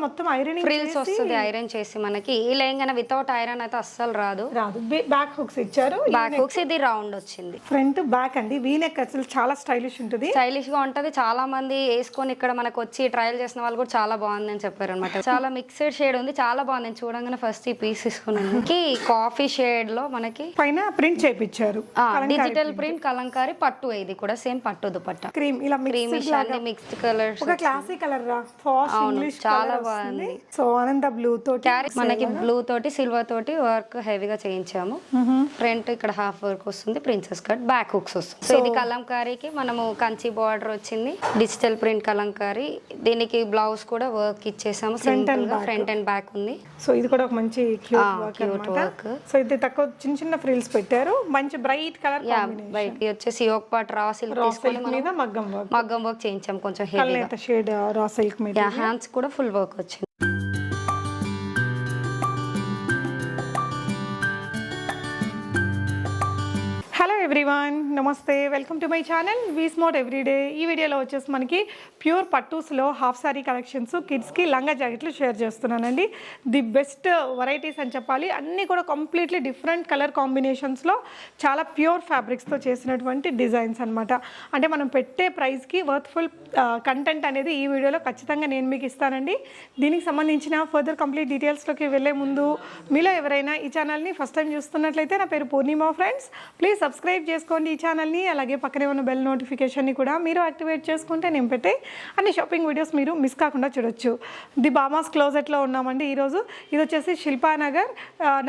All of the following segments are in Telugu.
మొత్తం ఐరన్ ఫ్రిల్స్ వస్తుంది ఐరన్ చేసి మనకి. ఈ లెహంగా వితౌట్ ఐరన్ అయితే అస్సలు రాదు. బ్యాక్ హుక్స్ ఇచ్చారు, బ్యాక్ హుక్స్ ఇది రౌండ్ వచ్చింది. ఫ్రంట్ బ్యాక్ అండి వీ నెక్ అసలు చాలా స్టైలిష్ ఉంటుంది, స్టైలిష్ గా ఉంటది. చాలా మంది వేసుకొని ఇక్కడ మనకు వచ్చి ట్రయల్ చేసిన వాళ్ళు కూడా చాలా బాగుంది అని చెప్పారు అనమాట. చాలా మిక్స్డ్ షేడ్ ఉంది, చాలా బాగుంది. చూడంగానే ఫస్ట్ ఈ పీస్ తీసుకున్నాను. కాఫీ షేడ్ లో మనకి పైన ప్రింట్ చేపించారు, డిజిటల్ ప్రింట్ కలంకారీ పట్టు. ఇది కూడా సేమ్ పట్టు దుపట్టా, క్రీమ్ ఇలా క్రీమిష్ అండి, మిక్స్డ్ కలర్స్. ఒక క్లాసీ కలర్ రా, ఫాస్ట్ ఇంగ్లీష్ చాలా బాగుంది. సో అనంత బ్లూ తోటి మనకి బ్లూ తోటి సిల్వర్ తోటి వర్క్ హెవీగా చేయించాము. ఫ్రంట్ ఇక్కడ హాఫ్ వర్క్ వస్తుంది, ప్రిన్సెస్ కట్, బ్యాక్ హుక్స్ వస్తుంది. సో ఇది కలంకారీకి మనము కంచి బార్డర్ వచ్చింది, డిజిటల్ ప్రింట్ కలంకారీ. దీనికి బ్లౌజ్ కూడా వర్క్ ఇచ్చేసాము, సింపుల్ గా ఫ్రంట్ అండ్ బ్యాక్ ఉంది. సో ఇది కూడా ఒక మంచి క్యూట్ వర్క్. సో ఇది తక్కువ చిన్న చిన్న ఫ్రిల్స్ పెట్టారు, మంచి బ్రైట్ కలర్ బయట వచ్చేసి యోక్ పాట్ రా సిల్క్ తీసుకొని మీద మగ్గం వర్క్ చేయించాము, కొంచెం హెవీగా షేడ్ రా సిల్క్ మీద. హ్యాండ్స్ కూడా ఫుల్ వర్క్ వచ్చింది. హలో ఎవ్రీవన్, నమస్తే, welcome to my channel we smart everyday. ఈ వీడియోలో వచ్చేసి మనకి ప్యూర్ పట్టూస్లో హాఫ్ సారీ కలెక్షన్స్, కిడ్స్కి లంగా జాకెట్లు షేర్ చేస్తున్నానండి. ది బెస్ట్ వెరైటీస్ అని చెప్పాలి. అన్నీ కూడా కంప్లీట్లీ డిఫరెంట్ కలర్ కాంబినేషన్స్లో చాలా ప్యూర్ ఫ్యాబ్రిక్స్తో చేసినటువంటి డిజైన్స్ అనమాట. అంటే మనం పెట్టే ప్రైస్కి వర్త్ఫుల్ కంటెంట్ అనేది ఈ వీడియోలో ఖచ్చితంగా నేను మీకు ఇస్తానండి. దీనికి సంబంధించిన ఫర్దర్ కంప్లీట్ డీటెయిల్స్లోకి వెళ్ళే ముందు మీలో ఎవరైనా ఈ ఛానల్ని ఫస్ట్ టైం చూస్తున్నట్లయితే, నా పేరు పూర్ణిమ ఫ్రెండ్స్, ప్లీజ్ సబ్స్క్రైబ్ చేసుకోండి ఈ ఛానల్ని. అలాగే పక్కనే ఉన్న బెల్ నోటిఫికేషన్ని కూడా మీరు యాక్టివేట్ చేసుకుంటే నేను పెట్టే అన్ని షాపింగ్ వీడియోస్ మీరు మిస్ కాకుండా చూడొచ్చు. ది బామాస్ క్లోజెట్లో ఉన్నామండి ఈరోజు. ఇది వచ్చేసి శిల్పానగర్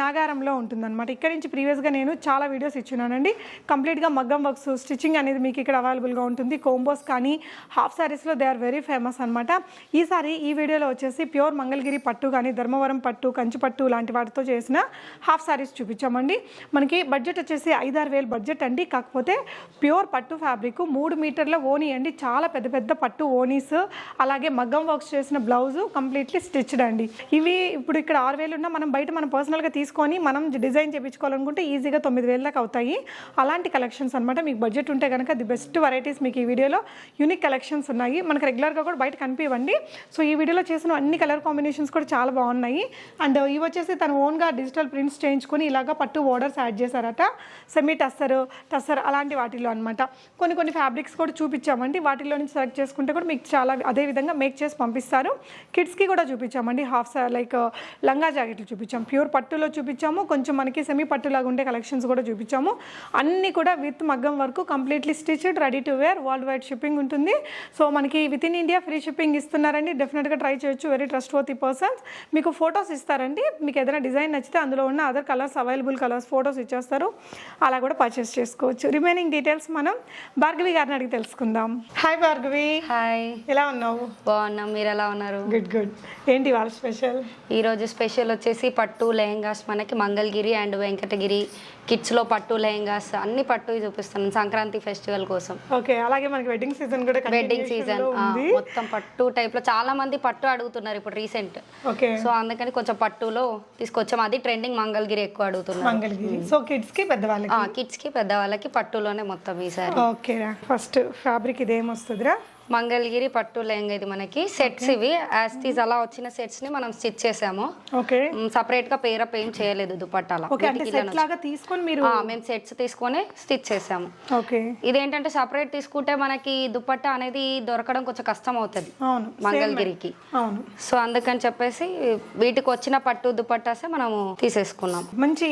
నాగారంలో ఉంటుందన్నమాట. ఇక్కడ నుంచి ప్రీవియస్గా నేను చాలా వీడియోస్ ఇచ్చున్నానండి. కంప్లీట్గా మగ్గం వర్క్స్, స్టిచ్చింగ్ అనేది మీకు ఇక్కడ అవైలబుల్గా ఉంటుంది. కోంబోస్ కానీ హాఫ్ సారీస్లో దే ఆర్ వెరీ ఫేమస్ అనమాట. ఈసారి ఈ వీడియోలో వచ్చేసి ప్యూర్ మంగళగిరి పట్టు కానీ, ధర్మవరం పట్టు, కంచి పట్టు లాంటి వాటితో చేసిన హాఫ్ సారీస్ చూపించామండి. మనకి బడ్జెట్ వచ్చేసి 5-6,000 బడ్జెట్ అండి. కాకపోతే ప్యూర్ పట్టు ఫ్యాబ్రిక్ 3 మీటర్ల ఓనీ అండి, చాలా పెద్ద పెద్ద పట్టు ఓనీస్, అలాగే మగ్గం వర్క్స్ చేసిన బ్లౌజు కంప్లీట్లీ స్టిచ్డ్ అండి. ఇవి ఇప్పుడు ఇక్కడ 6,000 ఉన్నా మనం బయట మనం పర్సనల్గా తీసుకొని మనం డిజైన్ చేయించుకోవాలనుకుంటే ఈజీగా 9,000 దాకా అవుతాయి. అలాంటి కలెక్షన్స్ అనమాట. మీకు బడ్జెట్ ఉంటే కనుక ది బెస్ట్ వెరైటీస్ మీకు ఈ వీడియోలో యూనిక్ కలెక్షన్స్ ఉన్నాయి. మనకు రెగ్యులర్గా కూడా బయట కనిపివ్వండి. సో ఈ వీడియోలో చేసిన అన్ని కలర్ కాంబినేషన్స్ కూడా చాలా బాగున్నాయి. అండ్ ఇవి వచ్చేసి తను ఓన్గా డిజిటల్ ప్రింట్స్ చేయించుకొని ఇలాగా పట్టు బోర్డర్స్ యాడ్ చేశారట, సెమీ టస్సర్ అలాంటి వాటిలో అనమాట. కొన్ని ఫ్యాబ్రిక్స్ కూడా చూపించామండి. వాటిలో నుంచి సెలెక్ట్ చేసుకుంటే కూడా మీకు చాలా అదే విధంగా మేక్ చేసి పంపిస్తారు. కిడ్స్కి కూడా చూపించామండి. హాఫ్ లైక్ లంగా జాకెట్లు చూపించాము, ప్యూర్ పట్టులో చూపించాము, కొంచెం మనకి సెమీ పట్టులాగా ఉండే కలెక్షన్స్ కూడా చూపించాము. అన్నీ కూడా విత్ మగ్గం వరకు completely stitched, ready to wear, world wide shipping ఉంటుంది. సో మనకి within India free shipping ఇస్తున్నారండి. డెఫినెట్గా ట్రై చేయొచ్చు. Very trustworthy persons. మీకు ఫొటోస్ ఇస్తారండి. మీకు ఏదైనా డిజైన్ నచ్చితే అందులో ఉన్న other colours, available colours photos ఇచ్చేస్తారు. అలా కూడా పర్చేస్ చేసుకోవచ్చు. రిమైనింగ్ డీటెయిల్స్ మనం భార్గవి గారిని అడిగి తెలుసుకుందాం. హాయ్ భార్గవి. హాయ్, ఎలా ఉన్నావు? బాగున్నాం, మీరు ఎలా ఉన్నారు? గుడ్. ఏంటి వాళ్ళ స్పెషల్? ఈరోజు స్పెషల్ వచ్చేసి పట్టు లెహంగాస్, మనకి మంగళగిరి అండ్ వెంకటగిరి కిడ్స్లో పట్టు లెహంగాస్ అన్ని పట్టు చూపిస్తున్నాను సంక్రాంతి ఫెస్టివల్ కోసం. ఓకే, అలాగే మనకి వెడ్డింగ్ సీజన్ కూడా, వెడ్డింగ్ సీజన్ మొత్తం పట్టు టైప్ లో చాలా మంది పట్టు అడుగుతున్నారు ఇప్పుడు రీసెంట్. ఓకే, సో అందుకని కొంచెం పట్టులో తీసుకొచ్చాం. అది ట్రెండింగ్ మంగళగిరి ఎక్కువ అడుగుతున్నారు. సో కిడ్స్ కి పెద్దవాళ్ళకి పట్టులోనే మొత్తం ఈసారి. ఓకే, ఫస్ట్ ఫ్యాబ్రిక్ ఇదేం వస్తుందిరా? మంగళగిరి పట్టు లెహంగా. ఇది మనకి సెట్స్, ఇవి యాస్టీస్ అలా వచ్చిన సెట్స్ ని మనం స్టిచ్ చేసాము. ఓకే, సపరేట్ గా పేరప్ ఏం చేయలేదు దుపట్టాల. మేము సెట్స్ తీసుకొని స్టిచ్ చేసాము. ఓకే, ఇదేంటంటే సపరేట్ తీసుకుంటే మనకి దుపట్టా అనేది దొరకడం కొంచెం కష్టం అవుతుంది మంగళగిరికి. సో అందుకని చెప్పేసి వీటికి వచ్చిన పట్టు దుపట్టాసే మనము తీసేసుకున్నాం. మంచి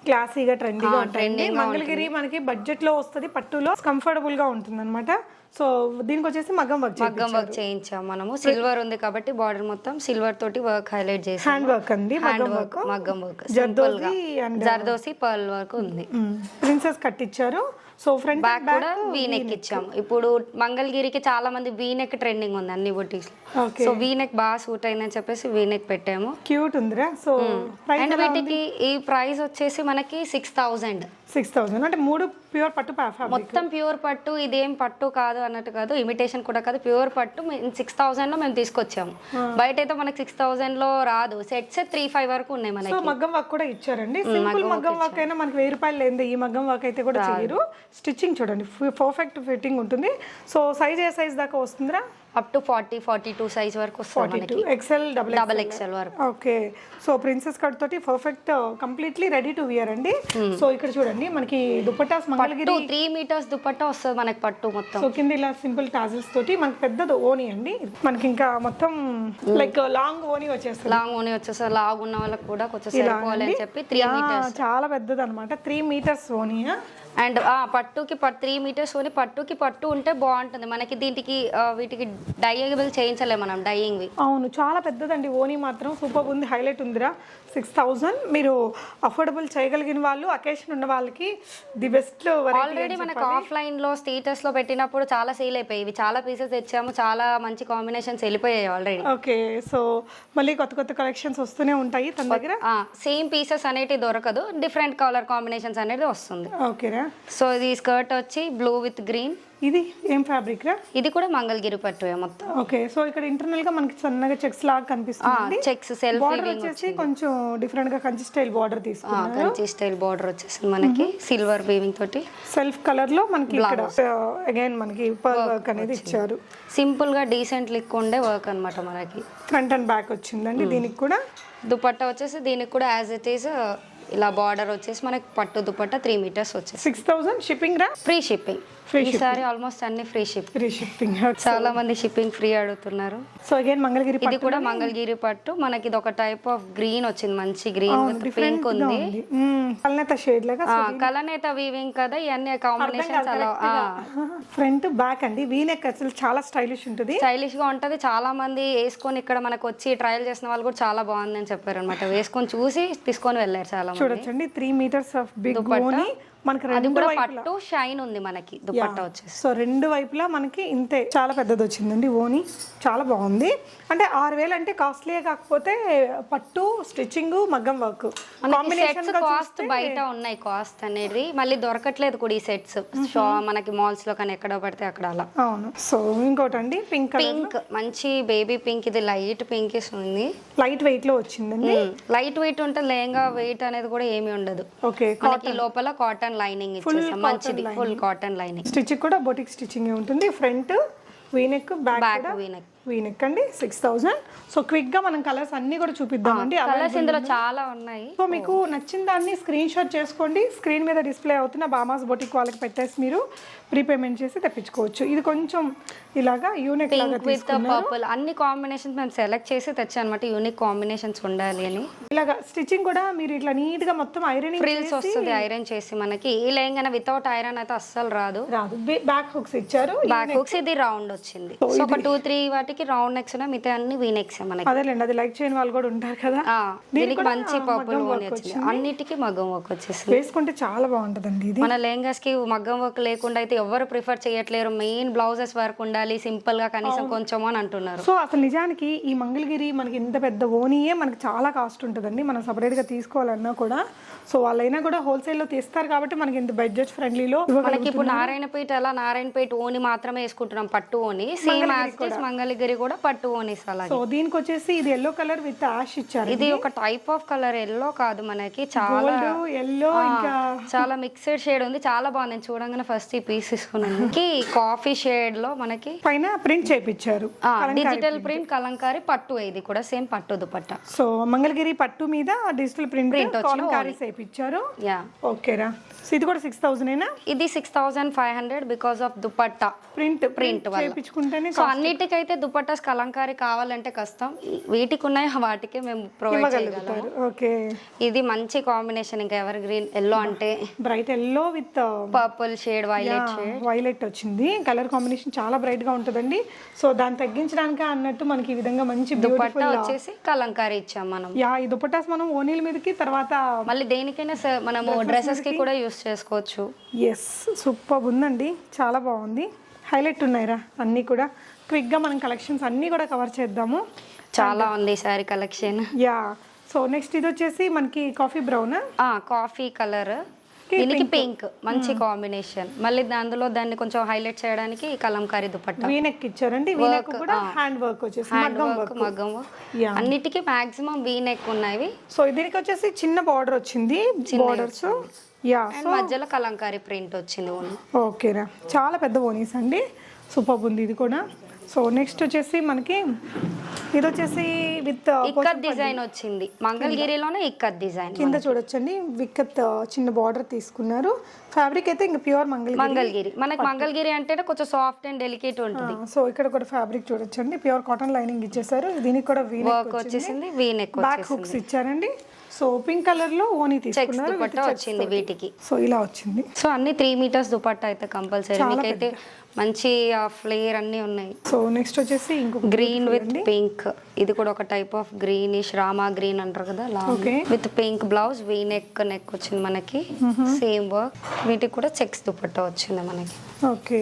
క్లాసీగా ట్రెండీగా మంగళగిరి మనకి బడ్జెట్ లో వస్తుంది, పట్టులో కంఫర్టబుల్ గా ఉంటుంది అనమాట. సో దీనికి వచ్చేసి మగ్గం వర్క్ చేయించాం మనము. సిల్వర్ ఉంది కాబట్టి బార్డర్ మొత్తం సిల్వర్ తోటి వర్క్ హైలైట్ చేసి, హ్యాండ్ వర్క్ అండి, మగ్గం వర్క్, జర్దోసి పర్ల్ వర్క్ ఉంది. ప్రిన్సెస్ కట్ ఇచ్చారు. సో ఫ్రంట్ బ్యాక్ కూడా వీ నెక్ ఇచ్చాము. ఇప్పుడు మంగళగిరికి చాలా మంది వీ నెక్ ట్రెండింగ్ ఉంది అన్ని బొటిక్స్. సో వీ నెక్ బాగా సూట్ అయిందని చెప్పేసి వీ నెక్ పెట్టాము. క్యూట్ ఉందిరా. సో అండ్ వీటికి ఈ ప్రైస్ వచ్చేసి మనకి 6,000 అంటే 3 ప్యూర్ పట్టు మొత్తం ప్యూర్ పట్టు. ఇదేం పట్టు కాదు అన్నట్టు కాదు, ఇమిటేషన్ కూడా కాదు, ప్యూర్ పట్టు. 6,000 లో మేము తీసుకొచ్చాము. బయట అయితే మనకి 6,000 లో రాదు. సెట్స్ 3-5 వరకు ఉన్నాయి మనకి. మగ్గం వర్క్ కూడా ఇచ్చారండి. సింపుల్ మగ్గం వర్క్ అయినా మనకి 1000 రూపాయలు లేదు. ఈ మగ్గం వర్క్ అయితే కూడా చేయరు. స్టిచ్చింగ్ చూడండి, పర్ఫెక్ట్ ఫిట్టింగ్ ఉంటుంది. సో సైజ్ ఏ సైజ్ దాకా వస్తుందిరా? అప్ టు 40-42 సైజ్ వరకు వస్తుంది మనకి. ఎక్సెల్ డబల్ ఎక్సెల్ వరకు. ఓకే, సో ప్రిన్సెస్ కట్ తోటి perfect completely ready to wear అండి. సో ఇక్కడ చూడండి మనకి దుపట్టాస్ మంగళగిరి 3 మీటర్స్ దుపట్టా వస్తుంది మనకి పట్టు మొత్తం. సో కింద ఇలా సింపుల్ టాజిల్స్ తోటి మనకి పెద్దది ఓని అండి. మనకి ఇంకా మొత్తం లైక్ లాంగ్ ఓని వచ్చేస్తుంది. లాంగ్ ఓని వచ్చేసి లాగ్ ఉన్న వాళ్ళకి కూడా కొంచెం సరిపోవాలని చెప్పి 3 మీటర్స్. చాలా పెద్దది అనమాట, 3 మీటర్స్ ఓని. అండ్ పట్టుకి 3 మీటర్స్ ఓని. పట్టుకి పట్టు ఉంటే బాగుంటుంది మనకి. దీనికి వీటికి డైయబుల్ చేయించలేము మనం, డైయింగ్. అవును, చాలా పెద్దదండి ఓని మాత్రం. సూపర్ ఉంది, హైలైట్ ఉందిరా. 6000 మీరు అఫోర్డబుల్ చేయగలిగిన వాళ్ళు, అకేషన్ ఉన్న వాళ్ళకి ది బెస్ట్. ఆల్రెడీ మనకు ఆఫ్లైన్ లో స్టేటస్ లో పెట్టినప్పుడు చాలా సేల్ అయిపోయి. ఇవి చాలా పీసెస్ తెచ్చాము, చాలా మంచి కాంబినేషన్స్ వెళ్ళిపోయాయి ఆల్రెడీ. ఓకే, సో మళ్ళీ కొత్త కొత్త కలెక్షన్స్ వస్తూనే ఉంటాయి తన దగ్గర. సేమ్ పీసెస్ అనేవి దొరకదు, డిఫరెంట్ కలర్ కాంబినేషన్స్ అనేది వస్తుంది. ఓకేరా. సో ఇది స్కర్ట్ వచ్చి బ్లూ విత్ గ్రీన్. ఇది ఏం ఫ్యాబ్రిక్ రా? ఇది కూడా మంగళగిరి పట్టు మొత్తం. ఓకే, సో ఇక్కడ ఇంటర్నల్ గా మనకి సన్నగా చెక్స్ లాగా కనిపిస్తుంది. చెక్స్ సెల్ఫ్ బార్డర్ వచ్చేసి కొంచెం డిఫరెంట్ గా కంచి స్టైల్ బార్డర్ తీసుకున్నారు. కంచి స్టైల్ బార్డర్ వచ్చేసింది మనకి సిల్వర్ వీవింగ్ తోటి. సెల్ఫ్ కలర్ లో మనకి ఇక్కడ అగైన్ మనకి పర్ల్ వర్క్ అనేది ఇచ్చారు. సింపుల్ గా డీసెంట్ లుక్ ఉండే వర్క్ అన్నమాట మనకి. ఫ్రంట్ అండ్ బ్యాక్ వచ్చిందండి దీనికి కూడా. దుపట్టా వచ్చేసి దీనికి కూడా యాజ్ ఇట్ ఈస్ ఇలా బార్డర్ వచ్చేసి మనకి పట్టు దుపట్టా 3 మీటర్స్ వచ్చేసి 6000 షిప్పింగ్ రా. Free shipping. ఈసారి ఆల్మోస్ట్ అన్ని ఫ్రీ షిప్పింగ్. చాలా మంది షిప్పింగ్ ఫ్రీ అడుగుతున్నారు. సో అగైన్ మంగళగిరి ఇది కూడా మంగళగిరి పట్టు. మనకి ఇది ఒక టైప్ ఆఫ్ గ్రీన్ వచ్చింది, మంచి గ్రీన్ విత్ పింక్ ఉంది. కలనేత షేడ్ లాగా. కలనేత వీవింగ్ కదా, ఇవన్నీ కాంబినేషన్స్ అలా. ఫ్రంట్ బ్యాక్ అండి వీ నెక్ అసలు చాలా స్టైలిష్ ఉంటుంది, స్టైలిష్ గా ఉంటది. చాలా మంది వేసుకొని ఇక్కడ మనకు వచ్చి ట్రయల్ చేసిన వాళ్ళు కూడా చాలా బాగుందని చెప్పారు అనమాట. వేసుకొని చూసి తీసుకొని వెళ్ళారు చాలా మంది. చూడొచ్చండి 3 మీటర్స్ ఆఫ్ బిగ్ ఓని. మనకి అది కూడా పట్టు షైన్ ఉంది మనకి దుపట్టా వచ్చేసి. సో రెండు వైపులా మనకి ఇంతే చాలా పెద్దది వచ్చిందండి ఓని. చాలా బాగుంది. అంటే 6000 అంటే కాస్ట్లీ కాకపోతే పట్టు స్టిచ్చింగ్ మగ్గం వర్క్ కాంబినేషన్ కాస్ట్ బయట ఉన్నాయి. కాస్ట్ అనేది మళ్ళీ దొరకట్లేదు కూడా ఈ సెట్స్ మనకి మాల్స్ లో కానీ ఎక్కడ పడితే అక్కడ అలా. అవును. సో ఇంకోటి అండి పింక్ మంచి బేబీ పింక్. ఇది లైట్ పింక్ ఉంది, లైట్ వెయిట్ లో వచ్చిందండి. లైట్ వెయిట్ ఉంటే లేంగా వెయిట్ అనేది కూడా ఏమీ ఉండదు. ఓకే, మనకి లోపల కాటన్ లైనింగ్ ఇచ్చేసాం, మంచిది ఫుల్ కాటన్ లైనింగ్. స్టిచ్ కూడా బొటిక్ స్టిచ్చింగ్ ఉంటుంది. ఫ్రంట్ వీనెక్, బ్యాక్ వీనెక్ అండి. 6000. సో క్విక్ గా మనం కలర్స్ అన్ని కూడా చూపిద్దామండి. కలర్స్ ఇందులో చాలా ఉన్నాయి. సో మీకు నచ్చిన దాన్ని స్క్రీన్ షాట్ చేసుకోండి. స్క్రీన్ మీద డిస్ప్లే అవుతున్న బామాస్ బొటిక్ వాళ్ళకి పెట్టేసి మీరు ప్రీపేమెంట్ చేసి తెప్పించుకోవచ్చు. ఇది కొంచెం ఇలాగా యూనిక్ లాగా పర్పుల్ అన్ని కాంబినేషన్స్ మేము సెలెక్ట్ చేసి తెచ్చాం అనమాట. యూనిక్ కాంబినేషన్స్ ఉండాలి అని. ఇలాగా స్టిచ్చింగ్ కూడా మీరు ఇట్లా నీట్ గా మొత్తం ఐరనింగ్ ఫ్రిల్స్ వస్తుంది ఐరన్ చేసి మనకి. ఈ లేంగానే వితౌట్ ఐరన్ అయితే అస్సలు రాదు. బ్యాక్ హుక్స్ ఇచ్చారు. బ్యాక్ హుక్స్ ఇది రౌండ్ వచ్చింది. సో ఒక 2-3 వాటికి రౌండ్ నెక్స్ మిగతా అన్ని వీ నెక్స్ మనకి. అదేలేండి, అది లైక్ చేయని వాళ్ళు కూడా ఉంటారు కదా. దీనికి మంచి పర్పుల్ వచ్చింది. అన్నిటికీ మగ్గం వర్క్ వచ్చేసి వేసుకుంటే చాలా బాగుంటదండి. ఇది మన లెహంగాస్ కి మగ్గం వర్క్ లేకుండా అయితే ఎవరు ప్రిఫర్ చేయట్లేరు. మెయిన్ బ్లౌజెస్ వర్క్ ఉండాలి సింపుల్ గా, కనీసం కొంచెం అని అంటున్నారు. సో అసలు నిజానికి ఈ మంగళగిరి మనకి ఇంత పెద్ద ఓనియే మనకి చాలా కాస్ట్ ఉంటుందండి. మనం సపరేట్ గా తీసుకోవాలన్నా కూడా. సో వాళ్ళైనా కూడా హోల్సేల్ లో తీస్తారు కాబట్టి మనకి ఇంత బడ్జెట్ ఫ్రెండ్లీలో. మనకి ఇప్పుడు నారాయణపేట ఎలా నారాయణపేట ఓని మాత్రమే వేసుకుంటున్నాం, పట్టు ఓని. సేమ్ యాజ్ మంగళగిరి కూడా పట్టు ఓనిస్ అలాగే. సో దీనికి వచ్చేసి ఇది ఎల్లో కలర్ విత్ యాష్ ఇచ్చారు. ఇది ఒక టైప్ ఆఫ్ కలర్, ఎల్లో కాదు మనకి, చాలా ఎల్లో ఇంకా చాలా మిక్స్డ్ షేడ్ ఉంది. చాలా బాగుంది. నేను చూడంగానే ఫస్ట్ ఈ పీస్ తీసుకున్నాను. కాఫీ షేడ్ లో మనకి పైన ప్రింట్ చేపించారు, డిజిటల్ ప్రింట్ కలంకారీ పట్టు. ఇది కూడా సేమ్ పట్టు దుపట్టా. సో మంగళగిరి పట్టు మీద డిజిటల్ ప్రింట్ కలంకారీ చేపించారు. ఓకేరా. సో ఇది కూడా 6000 ఇది 6500 బికాస్ ఆఫ్ దుపట్టా ప్రింట్ చేపించుకుంటేనే. సో అన్నిటికైతే దుపట్టాస్ కలంకారీ కావాలంటే కష్టం. వీటికి ఉన్నాయి వాటికే మేము ప్రొవైడ్ చేయగలం. ఓకే, ఇది మంచి కాంబినేషన్. ఇంకా ఎవర్ గ్రీన్ ఎల్లో అంటే bright yellow with purple shade, violet వచ్చింది. కలర్ కాంబినేషన్ చాలా బ్రైట్ గా ఉంటుందండి. సో దాన్ని తగ్గించడానికి అన్నట్టు మనకి ఈ విధంగా మంచి దుపట్టా వచ్చేసి కలంకారీ ఇచ్చాం మనం. ఈ దుపట్టాస్ మనం ఓనీల మీదకి తర్వాత మళ్ళీ దేనికైనా మనము డ్రెస్సెస్ కి కూడా యూస్ చేసుకోవచ్చు. ఎస్, సూపర్ ఉందండి, చాలా బాగుంది. హైలైట్ ఉన్నాయిరా అన్నీ కూడా. క్విక్గా మనం కలెక్షన్స్ అన్నీ కూడా కవర్ చేద్దాము. చాలా ఉంది sorry collection. Yeah. So next ఇది వచ్చేసి మనకి కాఫీ బ్రౌన్, కాఫీ కలర్, దీనికి పింక్ మంచి కాంబినేషన్. మళ్ళీ అందులో దాన్ని కొంచెం హైలైట్ చేయడానికి కలంకారీ దుపట్టా వీనెక్ ఇచ్చారండి. వీనెక్ కూడా హ్యాండ్ వర్క్ వచ్చేసి మగ్గం వర్క్. అన్నిటికీ మాక్సిమం వీనెక్ ఉన్నాయి. సో దీనికి వచ్చేసి చిన్న బార్డర్ వచ్చింది, బార్డర్స్. యా, మధ్యలో కలంకారీ ప్రింట్ వచ్చింది. ఓకేరా, చాలా పెద్ద ఓనీస్ అండి. సూపర్ ఉంది ఇది కూడా. సో నెక్స్ట్ వచ్చేసి మనకి ఇది వచ్చేసి విత్ ఇక్కత్ డిజైన్ వచ్చింది, మంగళగిరిలోనే ఇక్కత్ డిజైన్. కింద చూడొచ్చండి విత్ చిన్న బార్డర్ తీసుకున్నారు. ఫ్యాబ్రిక్ అయితే ఇంకా ప్యూర్ మంగళగిరి. మనకి మంగళగిరి అంటే కొంచెం సాఫ్ట్ అండ్ డెలికేట్ ఉంటుంది. సో ఇక్కడ కూడా ఫ్యాబ్రిక్ చూడొచ్చండి, ప్యూర్ కాటన్ లైనింగ్ ఇచ్చేసారు. దీనికి కూడా వర్క్ వచ్చేసింది, వీ నెక్ బ్యాక్ హుక్స్ ఇచ్చారండి. సో పింక్ కలర్ లో ఓని తీసుకున్నారు, దుపట్టా వచ్చింది వీటికి. సో ఇలా వచ్చింది. సో అన్ని 3 మీటర్స్ దుపట్టా అయితే కంపల్సరీ. మీకైతే మంచి ఫ్లేర్ అన్ని ఉన్నాయి. సో నెక్స్ట్ వచ్చేసి ఇంకొక గ్రీన్ విత్ పింక్, ఇది కూడా ఒక type of greenish Rama green అంటారు కదా, with pink blouse, V neck వచ్చింది మనకి, సేమ్ వర్క్. వీటికి కూడా చెక్స్ దుపట్టా వచ్చింది మనకి. ఓకే,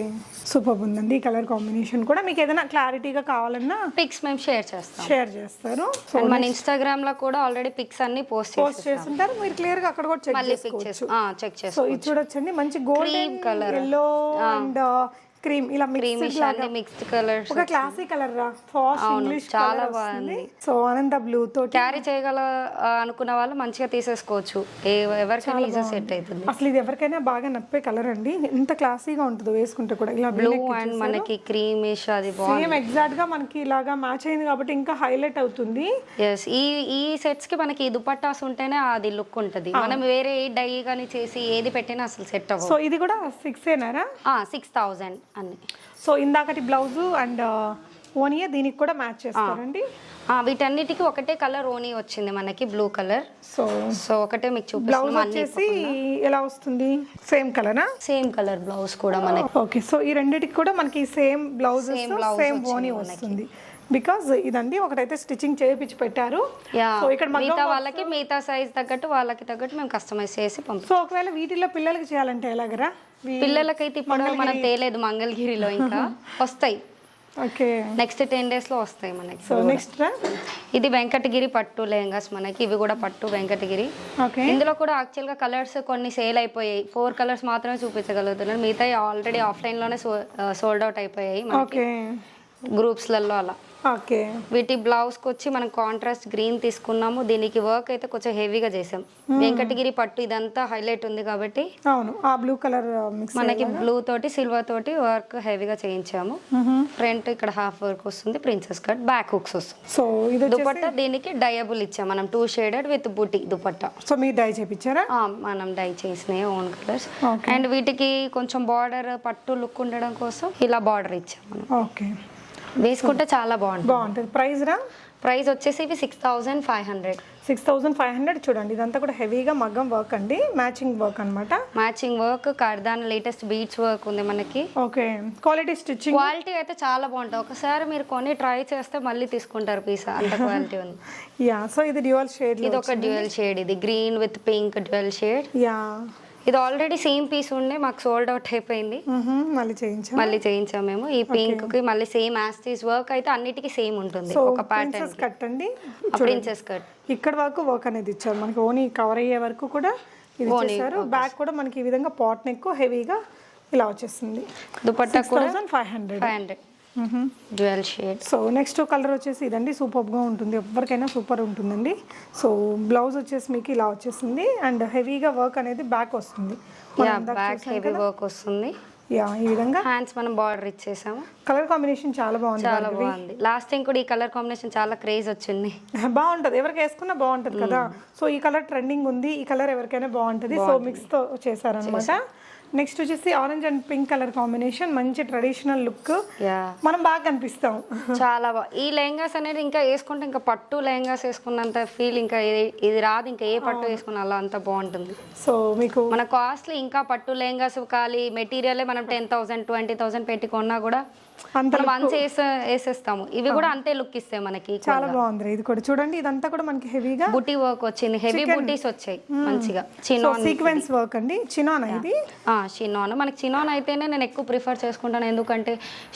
సూపర్ ఉందండి. ఈ కలర్ కాంబినేషన్ కూడా మీకు ఏదైనా క్లారిటీగా కావాలన్నా పిక్స్ మేము షేర్ చేస్తారు. And మన ఇన్స్టాగ్రామ్ లో కూడా ఆల్రెడీ పిక్స్ అన్ని పోస్ట్ చేస్తుంటారు, మీరు క్లియర్ గా అక్కడ కూడా చెక్ చేసుకోవచ్చు. సో ఇది చూడొచ్చండి, మంచి golden colour, yellow and cream, ఇలా మిక్స్డ్ కలర్స్, ఒక క్లాసీ కలర్ రా, ఫాస్ట్ ఇంగ్లీష్ చాలా బాగుంది. సో అనంత బ్లూ తో క్యారీ చేయగల అనుకున్న వాళ్ళు మంచిగా తీసేసుకోవచ్చు, ఎవరికైనా ఈజీ సెట్ అవుతుంది. అసలు ఇది ఎవరికైనా బాగా నప్పే కలర్ అండి, ఎంత క్లాసీగా ఉంటుందో వేసుకుంటే కూడా. ఇలా బ్లూ అండ్ మనకి క్రీమిష్, అది సేమ్ ఎగ్జాక్ట్ గా మనకి ఇలాగా మ్యాచ్ అయింది కాబట్టి ఇంకా హైలైట్ అవుతుంది. ఎస్, ఈ సెట్స్ కి మనకి దుపట్టాస్ ఉంటేనే అది లుక్ ఉంటది. మనం వేరే డై గానీ చేసి ఏది పెట్టినా అసలు సెట్ అవ్వదు. సో ఇది కూడా 6,000 అన్ని. సో ఇందాకటి బ్లౌజ్ అండ్ ఓనియా దీనికి కూడా మ్యాచ్ చేస్తారండి. వీటన్నిటికి ఒకటే కలర్ ఓనీ వచ్చింది మనకి, బ్లూ కలర్. సో ఒకటే మీకు చూపిస్తాను. బ్లౌజ్ వచ్చేసి ఎలా వస్తుంది, సేమ్ కలరా? సేమ్ కలర్ బ్లౌజ్ కూడా మనకి. ఓకే, సో ఈ రెండిటికి కూడా మనకి సేమ్ బ్లౌజ్ సేమ్ ఓనీ వస్తుంది. బికాజ్ ఇదండి ఒకటైతే స్టిచ్చింగ్ చేయించి పెట్టారు. సో ఇక్కడ మిగతా వాళ్ళకి మిగతా సైజ్ తగ్గట్టు వాళ్ళకి తగ్గట్టు మేము కస్టమైజ్ చేసి పంపిస్తాం. సో ఒకవేళ వీటిలో పిల్లలకి చేయాలంటే ఎలాగరా? పిల్లలకైతే ఇప్పుడు మనం తేలేదు మంగళగిరిలో, ఇంకా వస్తాయి. ఓకే, నెక్స్ట్ 10 days లో వస్తాయి మనకి. సో నెక్స్ట్ ఇది వెంకటగిరి పట్టు లెహంగాస్ మనకి, ఇవి కూడా పట్టు వెంకటగిరి. ఓకే, ఇందులో కూడా యాక్చువల్ గా కలర్స్ కొన్ని సేల్ అయిపోయాయి, 4 కలర్స్ మాత్రమే చూపించగలుగుతున్నారు, మిగతా ఆల్రెడీ ఆఫ్లైన్ లోనే సోల్డ్ అవుట్ అయిపోయాయి మనకి గ్రూప్స్లలో అలా. ఓకే, వీటి బ్లౌజ్కి వచ్చి మనం కాంట్రాస్ట్ గ్రీన్ తీసుకున్నాము. దీనికి వర్క్ అయితే కొంచెం హెవీగా చేసాం. వెంకటగిరి పట్టు ఇదంతా హైలైట్ ఉంది కాబట్టి అవును, ఆ బ్లూ కలర్ మనకి బ్లూ తోటి సిల్వర్ తోటి వర్క్ హెవీగా చేయించాము. ఫ్రంట్ ఇక్కడ హాఫ్ వర్క్ వస్తుంది, ప్రిన్సెస్ కట్, బ్యాక్ హుక్స్ వస్తుంది. సో ఇది దుపట్టా దీనికి డయబుల్ ఇచ్చాం మనం, 2 shaded విత్ బూటీ దుపట్టా. సో మీరు డై చేయించారా? మనం డై చేసినాయి ఓన్ కలర్స్. అండ్ వీటికి కొంచెం బార్డర్ పట్టు లుక్ ఉండడం కోసం ఇలా బార్డర్ ఇచ్చాం మనం. ఓకే, వేసుకుంటే చాలా బాగుంటుంది. ప్రైస్ రా? ప్రైస్ వచ్చేసి ఇవి 6,500. 6,500. చూడండి ఇదంతా కూడా హెవీగా మగ్గం వర్క్ అండి, మ్యాచింగ్ వర్క్ అన్నమాట. మ్యాచింగ్ వర్క్, కార్దాన్ లేటెస్ట్ బీట్స్ వర్క్ ఉంది మనకి. ఓకే, క్వాలిటీ స్టిచ్చింగ్ క్వాలిటీ అయితే చాలా బాగుంటుంది. ఒకసారి మీరు కొని ట్రై చేస్తే మళ్ళీ తీసుకుంటారు పీస్, అంత క్వాలిటీ ఉంది. యా, సో ఇది డ్యూయల్ షేడ్, ఇది ఒక డ్యూయల్ షేడ్, ఇది green with pink dual shade. Yeah, ఇది ఆల్రెడీ సేమ్ పీస్ ఉండే మాకు సోల్డ్ అవుట్ అయిపోయింది, మళ్ళీ చేయించాం మేము. ఈ పింక్ కి మళ్ళీ సేమ్ యాస్టీస్ వర్క్ అయితే అన్నిటికీ సేమ్ ఉంటుంది. ఒక ప్యాటర్న్ కట్ అండి, ప్రిన్సెస్ కట్. ఇక్కడ వరకు వర్క్ అనేది ఇచ్చారు మనకి, ఓనీ కవర్ అయ్యే వరకు కూడా ఇది ఇచ్చేసారు. బ్యాక్ కూడా మనకి ఈ విధంగా పాట్ నెక్ హెవీగా ఇలా వచ్చేస్తుంది. దుపట్టా కూడా 500 dual shade. So next colour వచ్చేసి ఇదండి, సూపర్గా ఉంటుంది, ఎవరికైనా సూపర్ ఉంటుందండి. సో బ్లౌజ్ వచ్చేసి మీకు ఇలా వచ్చేసింది అండ్ హెవీగా వర్క్ అనేది బ్యాక్ వస్తుంది. బ్యాక్ హెవీ వర్క్ వస్తుంది. యా, ఈ విధంగా హ్యాండ్స్ మనం బార్డర్ ఇచ్చేసాము. కలర్ కాంబినేషన్ చాలా బాగుంది. లాస్ట్ టైం కూడా ఈ కలర్ కాంబినేషన్ చాలా క్రేజ్ వచ్చింది. బాగుంటది, ఎవరికి వేసుకున్నా బాగుంటది కదా. సో ఈ కలర్ ట్రెండింగ్ ఉంది, ఈ కలర్ ఎవరికైనా బాగుంటది. సో మిక్స్ తో చేశారనమాట. నెక్స్ట్ వచ్చేసి orange and pink colour combination, మంచి ట్రెడిషనల్ లుక్, మనం బాగా కనిపిస్తాం. చాలా బాగా ఈ లెహంగాస్ అనేది ఇంకా వేసుకుంటే ఇంకా పట్టు లెహంగాస్ వేసుకున్నంత ఫీల్ ఇంకా ఇది రాదు, ఇంకా ఏ పట్టు వేసుకున్నా అలా అంత బాగుంటుంది. సో మీకు మన కాస్ట్లీ ఇంకా పట్టు లెహంగాస్ ఖాళీ మెటీరియల్ మనం 10,000 20,000 పెట్టి కొన్నా కూడా వేసేస్తాము. ఇవి కూడా అంతే లుక్ ఇస్తాయి మనకి. చాలా బాగుంది. ఇది కూడా చూడండి, ఇదంతా కూడా మనకి హెవీగా బుటీ వర్క్ వచ్చింది, హెవీ బుటీస్ వచ్చాయి మంచిగా. సీక్వెన్స్ వర్క్ అండి, చినాన్ ఇది. చినాన్ మనకి చినాన్ అయితేనే నేను ఎక్కువ ప్రిఫర్ చేసుకుంటాను, ఎందుకంటే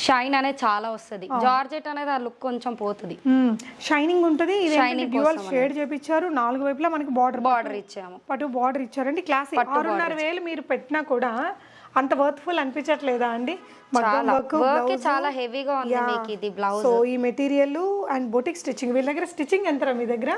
షైన్ అనేది చాలా వస్తుంది. జార్జెట్ అనేది ఆ లుక్ కొంచెం పోతుంది, షైనింగ్ ఉంటుంది. డ్యూయల్ షేడ్ చేపించారు, 4 వైపులా మనకి బార్డర్ ఇచ్చాము, పట్టు బార్డర్ ఇచ్చారండి. క్లాస్ 6,500 మీరు పెట్టినా కూడా అంత వర్త్ఫుల్ అనిపించట్లేదా అండి? చాలా వర్క్ చాలా హెవీగా ఉంది మీకు ఇది బ్లౌజ్. సో ఈ మెటీరియల్ అండ్ బొటిక్ స్టిచ్చింగ్ వీళ్ళ దగ్గర స్టిచ్చింగ్ ఎంత మీ దగ్గర?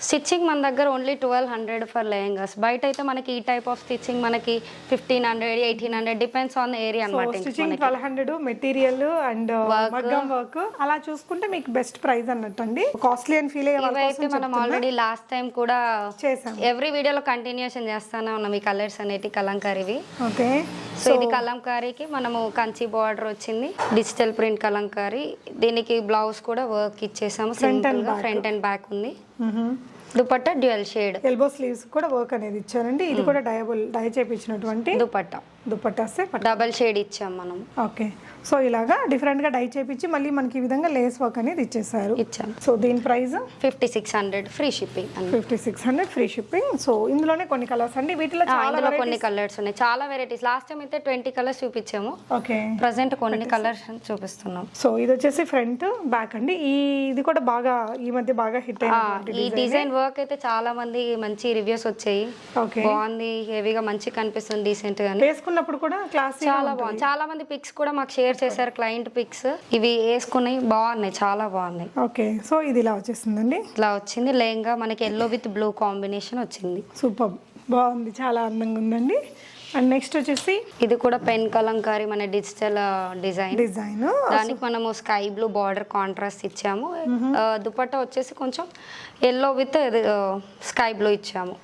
స్టిచ్చింగ్ మన దగ్గర ఓన్లీ 1200 ఫర్ లెహంగాస్. బయట అయితే మనకి ఈ టైప్ ఆఫ్ స్టిచ్చింగ్ మనకి 1500 1800 డిపెండ్స్ ఆన్ ద ఏరియా అన్నమాట. స్టిచ్చింగ్ 1200 మెటీరియల్ అండ్ మగ్గం వర్క్ అలా చూసుకుంటే మీకు బెస్ట్ ప్రైస్ అన్నట్టు అండి. కాస్ట్లీ అని ఫీల్ అయ్యే ఇవైతే మనం ఆల్రెడీ లాస్ట్ టైం కూడా చేసాం. ఎవ్రీ వీడియోలో కంటిన్యూషన్ చేస్తానే ఉన్నాం ఈ కలర్స్ అనేటి కలంకారీవి. ఓకే. సో ఇది కలంకారీకి మనము కంచి బార్డర్ వచ్చింది, డిజిటల్ ప్రింట్ కలంకారీ. దీనికి బ్లౌజ్ కూడా వర్క్ ఇచ్చేసాము, సింపుల్ గా ఫ్రంట్ అండ్ బ్యాక్ ఉంది. Dupatta dual shade, elbow sleeves కూడా వర్క్ అనేది ఇచ్చారండి. ఇది కూడా డై చేపించినటువంటి దుపట్టా డబల్ షేడ్ ఇచ్చాం మనం. ఓకే. సో ఇలాగా డిఫరెంట్ గా డై చేపించి మళ్ళీ మనకి ఈ విధంగా లేస్ వర్క్ అనేది ఇచ్చేసారు. సో దీని price 5600 free shipping. 5600 free shipping. So ఇందులోనే కొన్ని కలర్స్ అండి, వీటిలో చాలా కొన్ని కలర్స్ ఉన్నాయి, చాలా వెరైటీస్. లాస్ట్ టైం అయితే 20 కలర్స్ చూపించాము. ఓకే. ప్రెసెంట్ కొన్ని కలర్స్ చూపిస్తున్నాం. సో ఇది వచ్చేసి ఫ్రంట్ బ్యాక్ అండి. ఇది కూడా బాగా ఈ మధ్య బాగా హిట్ అయింది. ఈ డిజైన్ వర్క్ అయితే చాలా మంది మంచి రివ్యూస్ వచ్చాయి. బాగుంది, హెవీగా మంచి కనిపిస్తుంది, డీసెంట్ గా వేసుకున్నప్పుడు కూడా క్లాస్ చాలా బాగుంది. చాలా మంది పిక్స్ కూడా మాకు షేర్ చేశారు, క్లయింట్ పిక్స్. ఇవి వేసుకున్నాయి, బాగున్నాయి, చాలా బాగున్నాయి. ఓకే. సో ఇది ఇలా వచ్చేసిందండి, ఇలా వచ్చింది. లెహంగా మనకి ఎల్లో విత్ బ్లూ కాంబినేషన్ వచ్చింది. సూపర్, బాగుంది, చాలా అందంగా ఉందండి. అండ్ నెక్స్ట్ వచ్చేసి ఇది కూడా పెన్ కలంకారీ, మన డిజిటల్ డిజైన్. దానికి మనము స్కై బ్లూ బార్డర్ కాంట్రాస్ట్ ఇచ్చాము. దుపట్టా వచ్చేసి కొంచెం ఎల్లో విత్ స్కై బ్లూ ఇచ్చాము.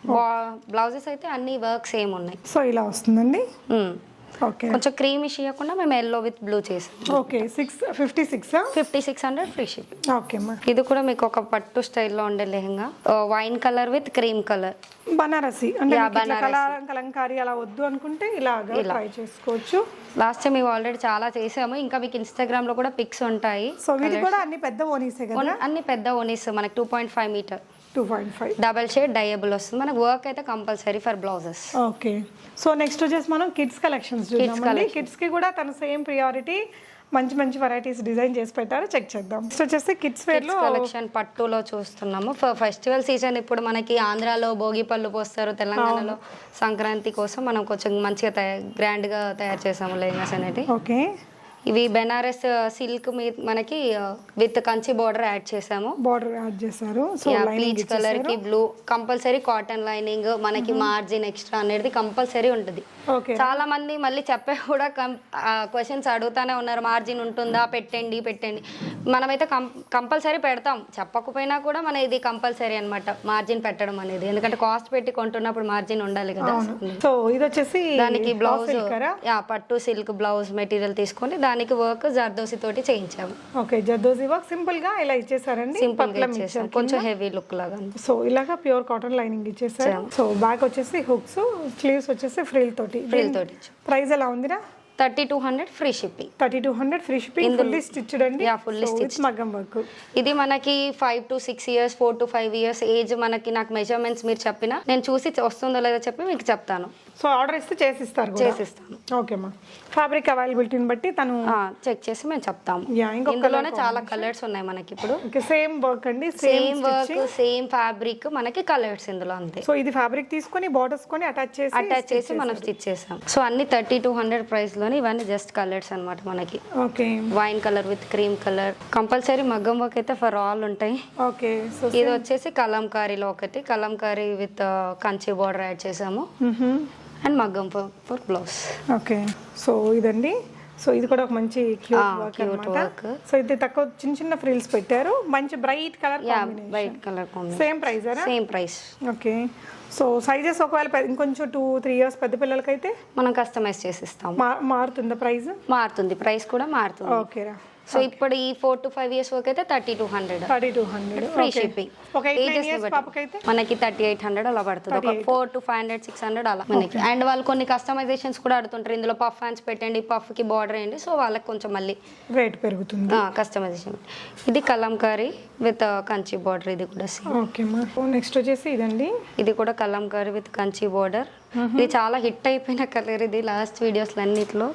బ్లౌజెస్ అయితే అన్ని వర్క్ సేమ్ ఉన్నాయి. సో ఇలా వస్తుందండి. ఓకే. కొంచెం క్రీమిష్ ఇవ్వకుండా మేము ఎల్లో విత్ బ్లూ చేసాం. ఓకే. 5600 free shipping. ఓకే అమ్మా. ఇది కూడా మీకు ఒక పట్టు స్టైల్లో ఉండే lehenga, wine colour with cream colour, Banarasi. అంటే కలంకారీ అలా వద్దు అనుకుంటే ఇలాగా ట్రై చేసుకోవచ్చు. లాస్ట్ టైం మేము ఆల్రెడీ చాలా చేసాము, ఇంకా మీకు ఇన్స్టాగ్రామ్ లో కూడా పిక్స్ ఉంటాయి. సో ఇది కూడా అన్ని పెద్ద ఓనీసే కదా? అన్ని పెద్ద ఓనీస్, మనకి 2.5 మీటర్, 2.5 డబల్ షేడ్ డయబుల్ వస్తుంది. మనకు వర్క్ అయితే compulsory for blouses. Okay. So next వచ్చేసి మనం కిడ్స్ కలెక్షన్స్ చూద్దామండి. కిడ్స్ కి కూడా తన సేమ్ ప్రియారిటీ, మంచి మంచి వెరైటీస్ డిజైన్ చేసి పెట్టారు, చెక్ చేద్దాం. నెక్స్ట్ వచ్చేసి కిడ్స్ వేర్ లో కలెక్షన్ పట్టులో చూస్తున్నాము. ఫెస్టివల్ సీజన్ ఇప్పుడు మనకి ఆంధ్రాలో భోగి పళ్ళు పోస్తారు, తెలంగాణలో సంక్రాంతి కోసం మనం కొంచెం మంచిగా గ్రాండ్ గా తయారు చేసాము లెహంగాస్ అనేది. ఓకే. ఇవి బెనారస్ సిల్క్ మనకి విత్ కంచి బార్డర్ యాడ్ చేసాము. బార్డర్ యాడ్ చేశారు. సో పీచ్ కలర్ కి బ్లూ, కంపల్సరీ కాటన్ లైనింగ్, మనకి మార్జిన్ ఎక్స్ట్రా అనేది కంపల్సరీ ఉంటుంది. చాలా మంది మళ్ళీ చెప్పే కూడా క్వశ్చన్స్ అడుగుతానే ఉన్నారు, మార్జిన్ ఉంటుందా, పెట్టండి. మనమైతే కంపల్సరీ పెడతాం, చెప్పకపోయినా కూడా మన ఇది కంపల్సరీ అన్నమాట మార్జిన్ పెట్టడం అనేది. ఎందుకంటే కాస్ట్ పెట్టి కొంటున్నప్పుడు మార్జిన్ ఉండాలి కదా. సో ఇది వచ్చేసి దానికి బ్లౌజ్ పట్టు సిల్క్ బ్లౌజ్ మెటీరియల్ తీసుకొని దానికి వర్క్ జర్దోసి తోటి చేయించాము. ఓకే. జర్దోసి వర్క్ సింపుల్ గా ఇలా ఇచ్చేసారండి, సింపుల్ గా ఇచ్చేసాం, కొంచెం హెవీ లుక్ లాగా. సో ఇలాగా ప్యూర్ కాటన్ లైనింగ్ ఇచ్చేసారు. సో బ్యాక్ వచ్చేసి హుక్స్, స్లీవ్స్ వచ్చేసి ఫ్రిల్ తోటి. ప్రైస్ ఎలా ఉందిరా? 3200 free shipping. 3200 free shipping, fully stitched అండి. ఫుల్లీ స్టిచ్డ్ మగ్గం వర్క్. ఇది మనకి 5 to 6 years, 4 to 5 years age. మనకి నాకు మెజర్మెంట్స్ మీరు చెప్పినా నేను చూసి వస్తుందో లేదో చెప్పి మీకు చెప్తాను. సో ఆర్డర్ ఇస్తే చేసిస్తాను. ఓకే అమ్మా. ఫ్యాబ్రిక్ అవైలబిలిటీని బట్టి తను చెక్ చేసి మేము చెప్తాము. ఇందులోనే చాలా కలర్స్ ఉన్నాయి మనకి ఇప్పుడు. సేమ్ వర్క్ అండి, సేమ్ వర్క్, సేమ్ ఫ్యాబ్రిక్, మనకి కలర్స్ ఇందులో అంతే. సో ఇది ఫ్యాబ్రిక్ తీసుకొని బార్డర్స్ కొని అటాచ్ చేసి మనం స్టిచ్ చేసాం. సో అన్ని 3200 ప్రైస్ లోనే, ఇవన్నీ జస్ట్ కలర్స్ అన్నమాట మనకి. Okay. Wine colour with cream colour, compulsory మగ్గం వర్క్ అయితే ఫర్ ఆల్ ఉంటాయి. ఓకే. సో ఇది వచ్చేసి కలంకారీలో ఒకటి, Kalamkari with Kanchi border add చేసాము, అండ్ మగ్గం ఫర్ బ్లౌజ్. ఓకే. సో ఇదండి. సో ఇది కూడా ఒక మంచి క్యూట్ వర్క్. సో ఇది తక్కువ చిన్న ఫ్రిల్స్ పెట్టారు, మంచి bright colour combination. Same price? Same price. Okay. So sizes ఒకవేళ ఇంకొంచెం 2-3 ఇయర్స్ పెద్ద పిల్లలకైతే మనం కస్టమైజ్ చేసి ఇస్తాం. మారుతుందా ప్రైస్? మారుతుంది, ప్రైస్ కూడా మారుతుంది. ఓకేరా. సో ఇప్పుడు ఈ 4 to 5 ఇయర్స్ వరకు అయితే 3200 ఫ్రీ షిప్పింగ్. మనకి 3800 అలా పడుతుంది. ఒక 4 to 500 600 అలా మనకి. అండ్ వాళ్ళు కొన్ని కస్టమైజేషన్స్ కూడా అడుగుతుంటారు, ఇందులో పఫ్ హ్యాండ్స్ పెట్టండి, పఫ్ కి బార్డర్ వేయండి. సో వాళ్ళకి కొంచెం మళ్ళీ రేట్ పెరుగుతుంది, కస్టమైజేషన్. ఇది కలంకారీ విత్ కంచి బార్డర్, ఇది కూడా ఓకే. నెక్స్ట్ వచ్చేసి ఇదండి. ఇది కూడా కలంకారీ విత్ కంచి బార్డర్. ఇది చాలా హిట్ అయిపోయిన కలర్, ఇది లాస్ట్ వీడియోస్ అన్నిట్లో.